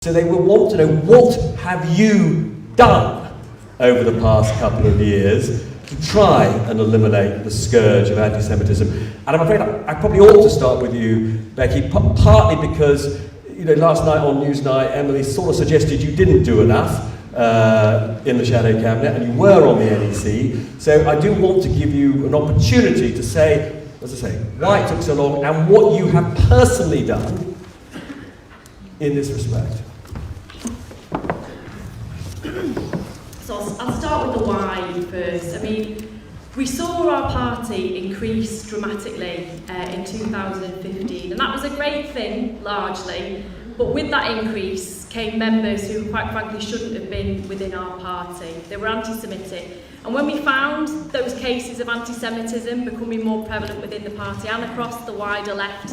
So they will want to know, what have you done over the past couple of years to try and eliminate the scourge of anti-Semitism? And I'm afraid I probably ought to start with you, Becky, partly because, last night on Newsnight, Emily sort of suggested you didn't do enough in the shadow cabinet, and you were on the NEC. So I do want to give you an opportunity to say, as I say, why it took so long and what you have personally done in this respect. So I'll start with the why first. I mean, we saw our party increase dramatically in 2015, and that was a great thing, largely. But with that increase came members who, quite frankly, shouldn't have been within our party. They were anti-Semitic. And when we found those cases of anti-Semitism becoming more prevalent within the party and across the wider left,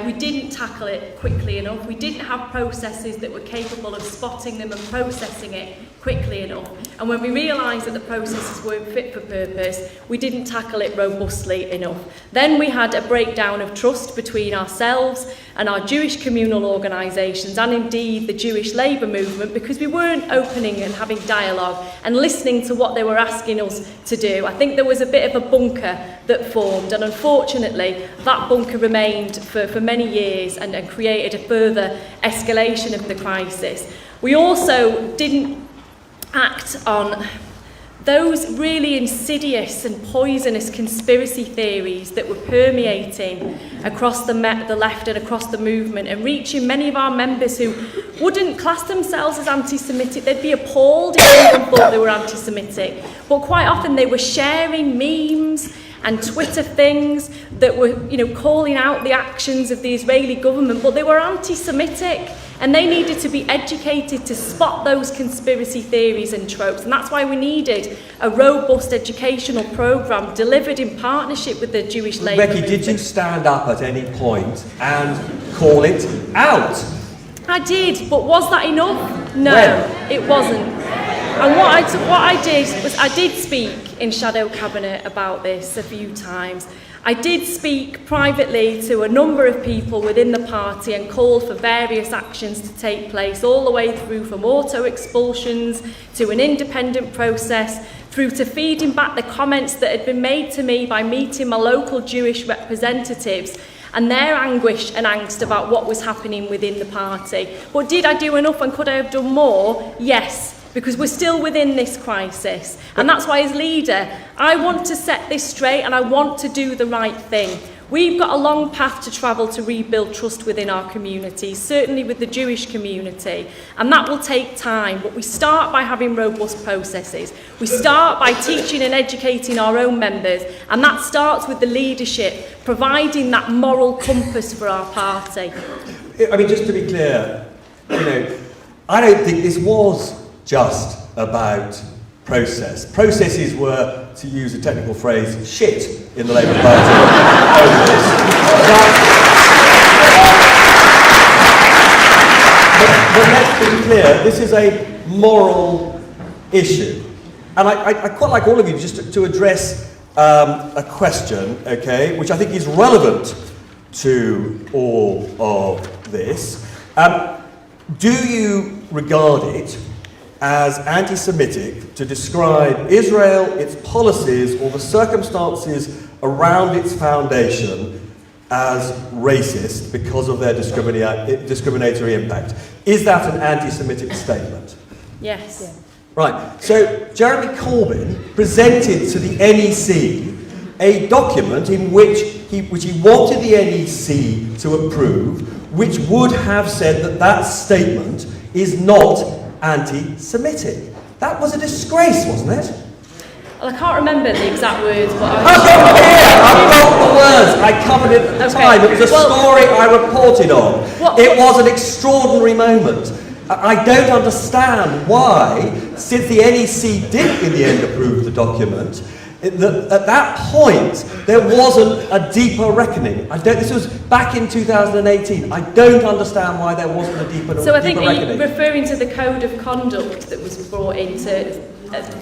we didn't tackle it quickly enough. We didn't have processes that were capable of spotting them and processing it quickly enough. And when we realised that the processes weren't fit for purpose, we didn't tackle it robustly enough. Then we had a breakdown of trust between ourselves and our Jewish communal organisations, and indeed the Jewish labour movement, because we weren't opening and having dialogue and listening to what they were asking us to do. I think there was a bit of a bunker that formed, and unfortunately that bunker remained for many years and created a further escalation of the crisis. We also didn't act on those really insidious and poisonous conspiracy theories that were permeating across the left and across the movement and reaching many of our members who wouldn't class themselves as anti-Semitic. They'd be appalled if anyone thought they were anti-Semitic. But quite often they were sharing memes and Twitter things that were, calling out the actions of the Israeli government, but they were anti-Semitic, and they needed to be educated to spot those conspiracy theories and tropes. And that's why we needed a robust educational programme delivered in partnership with the Jewish labour movement. Becky, did you stand up at any point and call it out? I did, but was that enough? No, When? It wasn't. And what I did was I did speak in Shadow Cabinet about this a few times. I did speak privately to a number of people within the party and called for various actions to take place, all the way through from auto expulsions to an independent process, through to feeding back the comments that had been made to me by meeting my local Jewish representatives and their anguish and angst about what was happening within the party. But did I do enough, and could I have done more? Yes. Because we're still within this crisis. And that's why, as leader, I want to set this straight and I want to do the right thing. We've got a long path to travel to rebuild trust within our communities, certainly with the Jewish community. And that will take time, but we start by having robust processes. We start by teaching and educating our own members, and that starts with the leadership, providing that moral compass for our party. I mean, just to be clear, I don't think this was just about process. Processes were, to use a technical phrase, shit in the Labour Party over this. But let's be clear, this is a moral issue. And I quite like all of you just to address a question, okay, which I think is relevant to all of this. Do you regard it as anti-Semitic to describe Israel, its policies, or the circumstances around its foundation as racist because of their discriminatory impact? Is that an anti-Semitic statement? Yes. Yeah. Right. So Jeremy Corbyn presented to the NEC a document in which he wanted the NEC to approve, which would have said that statement is not anti-Semitic. That was a disgrace, wasn't it? Well, I can't remember the exact words, but I've got the words. I covered it at the time. It was a story I reported on. It was an extraordinary moment. I don't understand why, since the NEC did in the end approve the document, at that point there wasn't a deeper reckoning. This was back in 2018. I don't understand why there wasn't a deeper reckoning. So I think you're referring to the code of conduct that was brought in to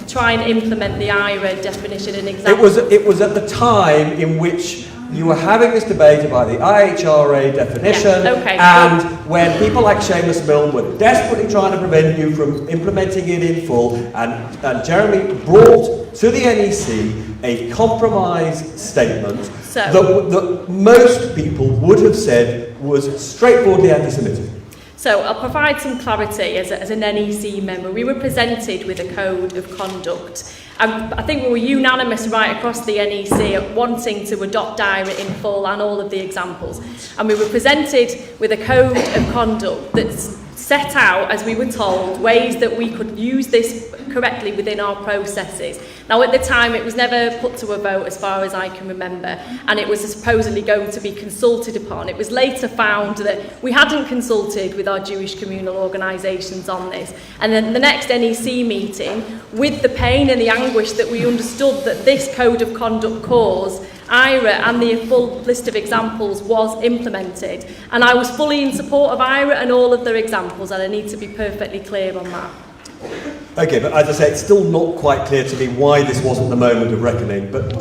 try and implement the IRA definition and example. It was at the time in which you were having this debate about the IHRA definition, and when people like Seamus Milne were desperately trying to prevent you from implementing it in full, and Jeremy brought to the NEC a compromise statement that most people would have said was straightforwardly anti-Semitic. So I'll provide some clarity as an NEC member. We were presented with a code of conduct. I think we were unanimous right across the NEC wanting to adopt IRA in full and all of the examples. And we were presented with a code of conduct that's set out, as we were told, ways that we could use this correctly within our processes. Now, at the time, it was never put to a vote, as far as I can remember, and it was supposedly going to be consulted upon. It was later found that we hadn't consulted with our Jewish communal organisations on this. And then the next NEC meeting, with the pain and the anguish that we understood that this code of conduct caused, IRA and the full list of examples was implemented. And I was fully in support of IRA and all of their examples, and I need to be perfectly clear on that. Okay, but as I say, it's still not quite clear to me why this wasn't the moment of reckoning. But